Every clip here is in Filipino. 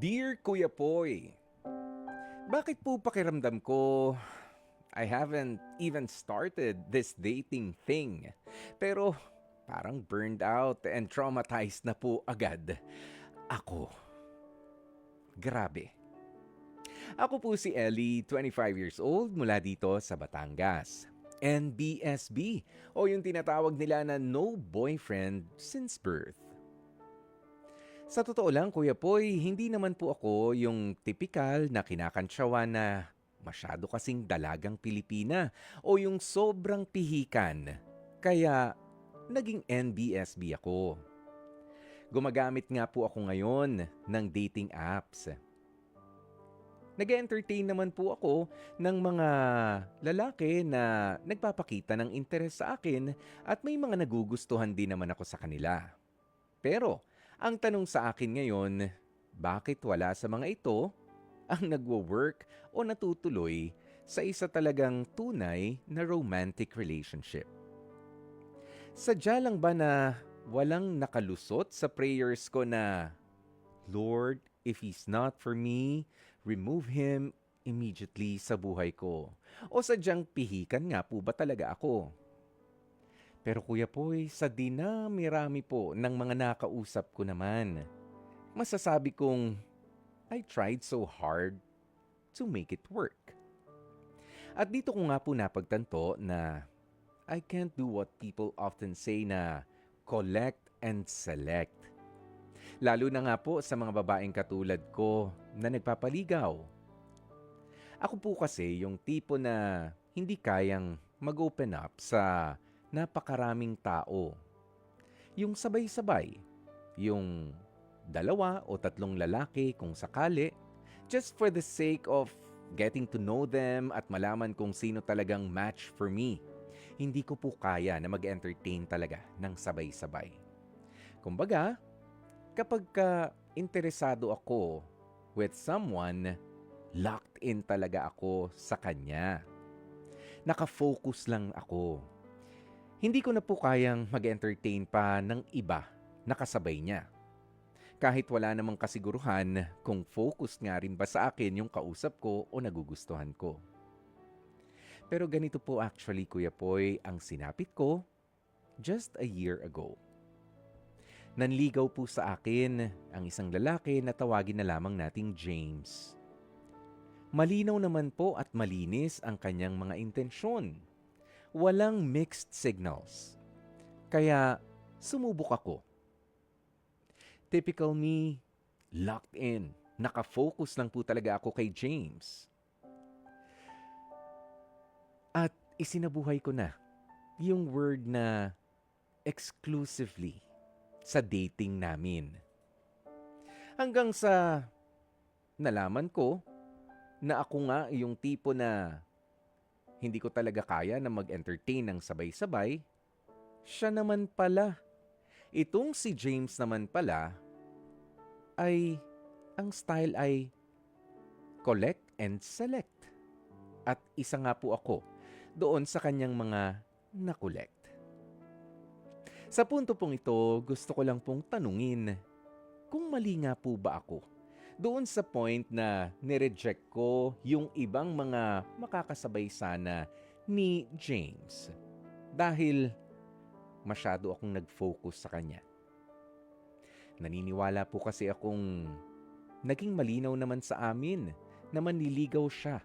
Dear Kuya Poy, bakit po pakiramdam ko I haven't even started this dating thing. Pero parang burned out and traumatized na po agad ako. Grabe. Ako po si Ellie, 25 years old, mula dito sa Batangas. NBSB o yung tinatawag nila na no boyfriend since birth. Sa totoo lang, Kuya Poy, hindi naman po ako yung tipikal na kinakantsawan na masyado kasing dalagang Pilipina o yung sobrang pihikan. Kaya naging NBSB ako. Gumagamit nga po ako ngayon ng dating apps. Nag-entertain naman po ako ng mga lalaki na nagpapakita ng interes sa akin at may mga nagugustuhan din naman ako sa kanila. Pero, ang tanong sa akin ngayon, bakit wala sa mga ito ang nagwo-work o natutuloy sa isa talagang tunay na romantic relationship? Sadya lang ba na walang nakalusot sa prayers ko na, Lord, if He's not for me, remove Him immediately sa buhay ko? O sadyang pihikan nga po ba talaga ako? Pero Kuya Poy, sa dinami-rami po ng mga nakausap ko naman, masasabi kong I tried so hard to make it work. At dito ko nga po napagtanto na I can't do what people often say na collect and select. Lalo na nga po sa mga babaeng katulad ko na nagpapaligaw. Ako po kasi yung tipo na hindi kayang mag-open up sa napakaraming tao. Yung sabay-sabay, yung 2 o 3 lalaki kung sakali, just for the sake of getting to know them at malaman kung sino talagang match for me. Hindi ko po kaya na mag-entertain talaga ng sabay-sabay. Kumbaga, kapag interesado ako with someone, locked in talaga ako sa kanya. Nakafocus lang ako. Hindi ko na po kayang mag-entertain pa ng iba na kasabay niya. Kahit wala namang kasiguruhan kung focus nga rin ba sa akin yung kausap ko o nagugustuhan ko. Pero ganito po actually, Kuya Poy, ang sinapit ko just a year ago. Nanligaw po sa akin ang isang lalaki na tawagin na lamang nating James. Malinaw naman po at malinis ang kanyang mga intensyon. Walang mixed signals. Kaya sumubok ako. Typical me, locked in. Nakafocus lang po talaga ako kay James. At isinabuhay ko na yung word na exclusively sa dating namin. Hanggang sa nalaman ko na ako nga yung tipo na hindi ko talaga kaya na mag-entertain ng sabay-sabay, siya naman pala. Itong si James naman pala ay, ang style ay collect and select. At isa nga po ako doon sa kanyang mga na-collect. Sa punto pong ito, gusto ko lang pong tanungin kung mali nga po ba ako doon sa point na nireject ko yung ibang mga makakasabay sana ni James dahil masyado akong nag-focus sa kanya. Naniniwala po kasi akong naging malinaw naman sa amin na manliligaw siya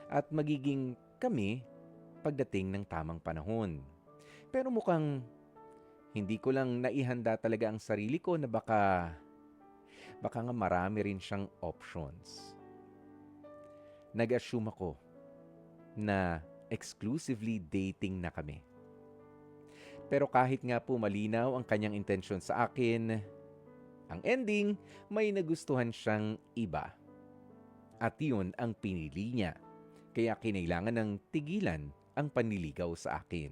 at magiging kami pagdating ng tamang panahon. Pero mukhang hindi ko lang naihanda talaga ang sarili ko na baka nga marami rin siyang options. Nag-assume ako na exclusively dating na kami. Pero kahit nga po malinaw ang kanyang intensyon sa akin, ang ending, may nagustuhan siyang iba. At yun ang pinili niya. Kaya kinailangan ng tigilan ang panliligaw sa akin.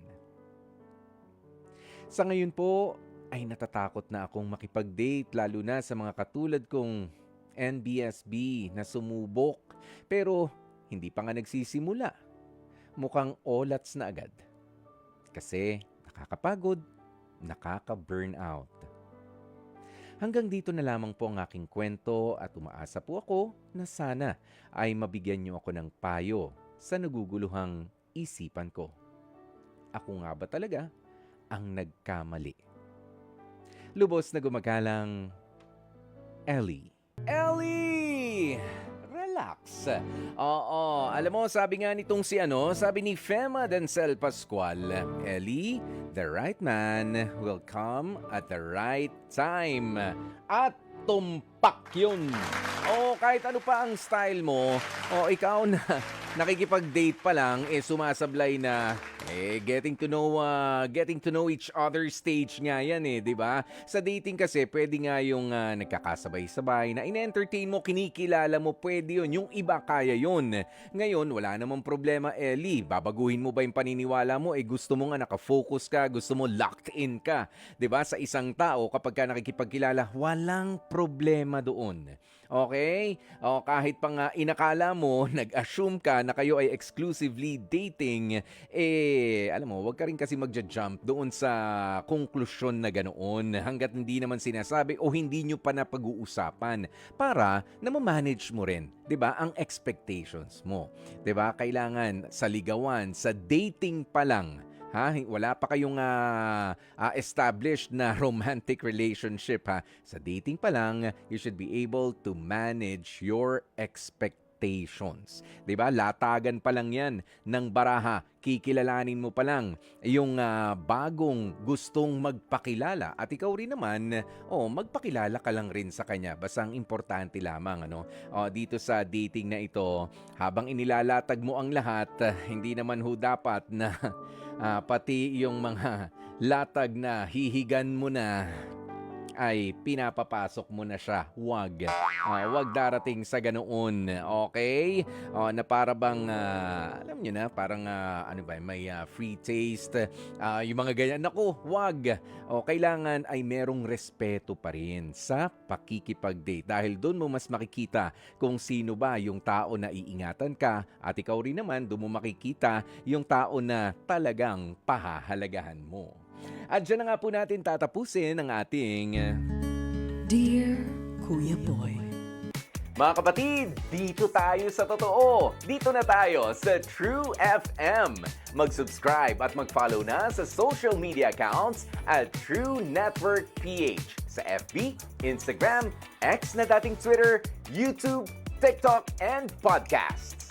Sa ngayon po, ay natatakot na akong makipag-date lalo na sa mga katulad kong NBSB na sumubok pero hindi pa nga nagsisimula. Mukhang olats na agad. Kasi nakakapagod, nakaka-burnout. Hanggang dito na lamang po ang aking kwento at umaasa po ako na sana ay mabigyan niyo ako ng payo sa naguguluhang isipan ko. Ako nga ba talaga ang nagkamali? Lubos na gumagalang, Ellie. Ellie! Relax. Oo, alam mo, sabi nga nitong sabi ni Fema Denzel Pascual, Ellie, the right man will come at the right time. At tumpak yun. O kahit ano pa ang style mo, o ikaw na nakikipag-date pa lang, sumasablay na, getting to know each other stage nga yan di ba? Sa dating kasi, pwede nga yung nagkakasabay-sabay na in-entertain mo, kinikilala mo, pwede yun. Yung iba kaya yun. Ngayon, wala namang problema, Ellie. Babaguhin mo ba yung paniniwala mo? Gusto mo nga nakafocus ka, gusto mo locked in ka. 'Di ba? Sa isang tao, kapag ka nakikipagkilala, walang problema doon. Okay? O kahit pa nga inakala mo, nag-assume ka na kayo ay exclusively dating, alam mo, wag ka rin kasi magja-jump doon sa konklusyon na ganoon hanggat hindi naman sinasabi o hindi nyo pa napag-uusapan para na manage mo rin, 'di ba, ang expectations mo. 'Di ba? Kailangan sa ligawan, sa dating pa lang, wala pa kayong established na romantic relationship Sa dating pa lang, you should be able to manage your expectations. 'Di ba? Latagan pa lang 'yan ng baraha. Kikilalanin mo pa lang yung bagong gustong magpakilala at ikaw rin naman, magpakilala ka lang rin sa kanya. Basta ang importante lamang dito sa dating na ito, habang inilalatag mo ang lahat, hindi naman dapat na pati yung mga latag na hihigan mo na ay pinapapasok mo na siya. Wag darating sa ganoon. Okay? Na para bang, alam nyo na, parang may free taste. Yung mga ganyan. Naku, wag. Kailangan ay merong respeto pa rin sa pakikipag-date. Dahil doon mo mas makikita kung sino ba yung tao na iingatan ka at ikaw rin naman doon mo makikita yung tao na talagang pahahalagahan mo. At dyan na nga po natin tatapusin ang ating Dear Kuya Boy. Mga kapatid, dito tayo sa totoo. Dito na tayo sa True FM. Mag-subscribe at mag-follow na sa social media accounts at True Network PH sa FB, Instagram, X na dating Twitter, YouTube, TikTok, and podcasts.